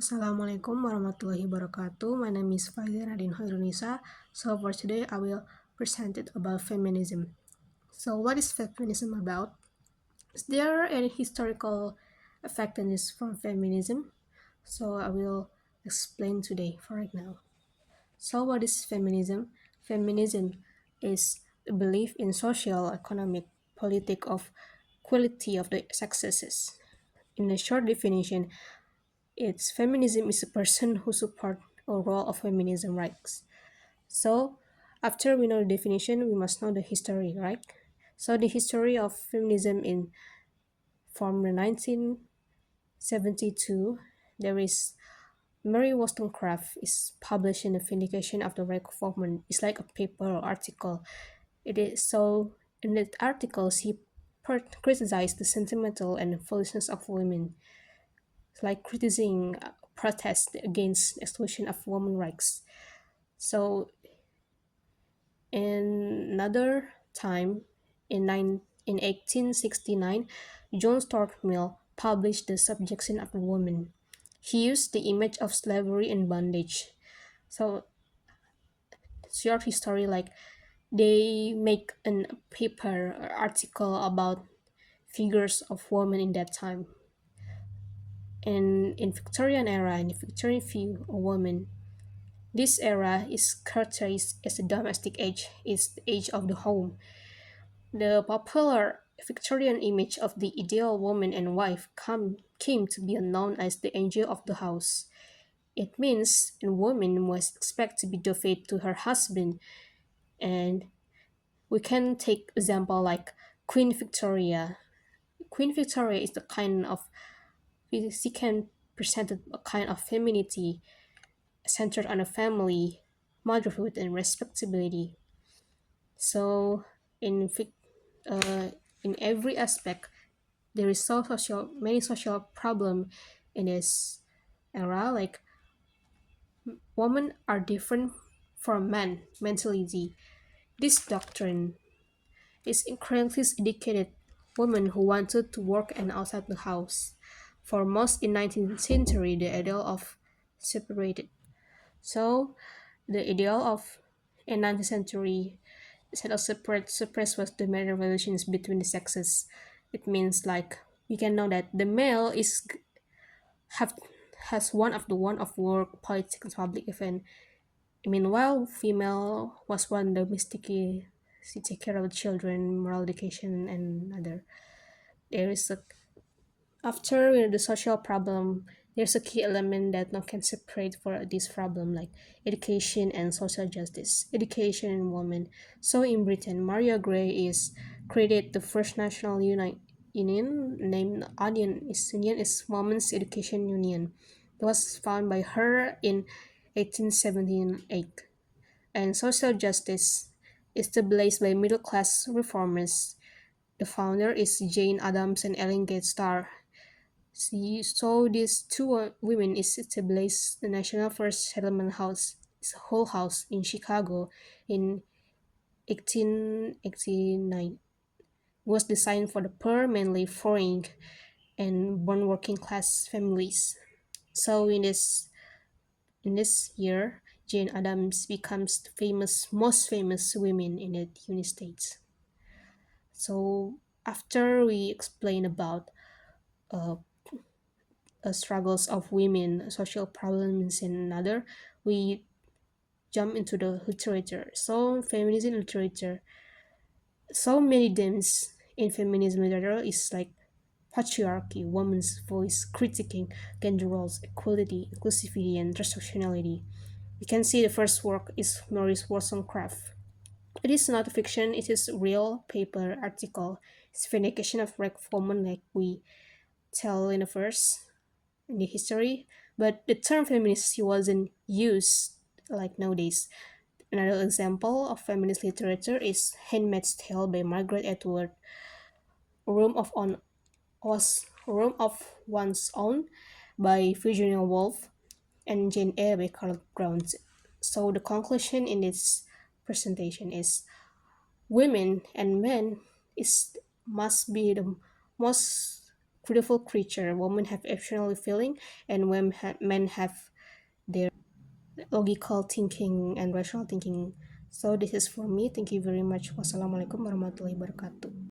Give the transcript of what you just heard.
Assalamualaikum warahmatullahi wabarakatuh. My name is Faizal Radin Hoirunisa. So for today, I will present it about feminism. So what is feminism about? Is there any historical effectiveness from feminism? So I will explain today for right now. So what is feminism? Feminism is a belief in social, economic, political of equality of the sexes. In a short definition, it's feminism is a person who support a role of feminism rights. So after we know the definition, we must know the history, right? So the history of feminism in from the 1972, there is Mary Wollstonecraft is published in the Vindication of the Right of Woman. It's like a paper or article. It is so in the article she criticized the sentimental and foolishness of women, like criticizing protest against exclusion of women rights. So in another time, in 1869, John Stuart Mill published The Subjection of the Woman. He used the image of slavery and bondage. So short history, like they make an paper or article about figures of women in that time. And in Victorian era, in the Victorian view of women, this era is characterized as the domestic age, is the age of the home. The popular Victorian image of the ideal woman and wife came to be known as the angel of the house. It means a woman was expected to be devoted to her husband, and we can take example like Queen Victoria. Queen Victoria is the kind of she can present a kind of femininity centered on a family, motherhood, and respectability. So in uh, in every aspect, there is so social many social problem in this era. Like women are different from men mentally. This doctrine is incredibly educated women who wanted to work and outside the house. For most in 19th century, the ideal of separated. So the ideal of in 19th century set of suppress was the main relations between the sexes. It means like we can know that the male is have has one of work, politics, public event. Meanwhile, female was one domestically she take care of the children, moral education, and other. There is a after the social problem, there's a key element that no can separate for this problem, like education and social justice. Education in women. So in Britain, Maria Gray is created the first national union named Union is Women's Education Union. It was founded by her in 1878. And social justice is established by middle class reformers. The founder is Jane Addams and Ellen Gates Starr. So these two women is established the National First Settlement House, it's a whole house in Chicago in 1889. It was designed for the poor, mainly foreign and born working class families. So in this year, Jane Addams becomes the most famous women in the United States. So after we explain about uh, struggles of women, social problems, and another, we jump into the literature. So feminism literature, so many themes in feminism literature is like patriarchy, woman's voice, critiquing gender roles, equality, inclusivity, and intersectionality. You can see the first work is Maurice Wollstonecraft. It is not fiction, it is real paper article. It's vindication of right woman like we tell in the first in the history, but the term feminist wasn't used like nowadays. Another example of feminist literature is Handmaid's Tale by Margaret Atwood, Room of One's Own by Virginia Woolf, and Jane Eyre by Carl Grounds. So the conclusion in this presentation is women and men is must be the most beautiful creature. Women have emotional feeling, and men have their logical thinking and rational thinking. So this is for me. Thank you very much. Wassalamualaikum warahmatullahi wabarakatuh.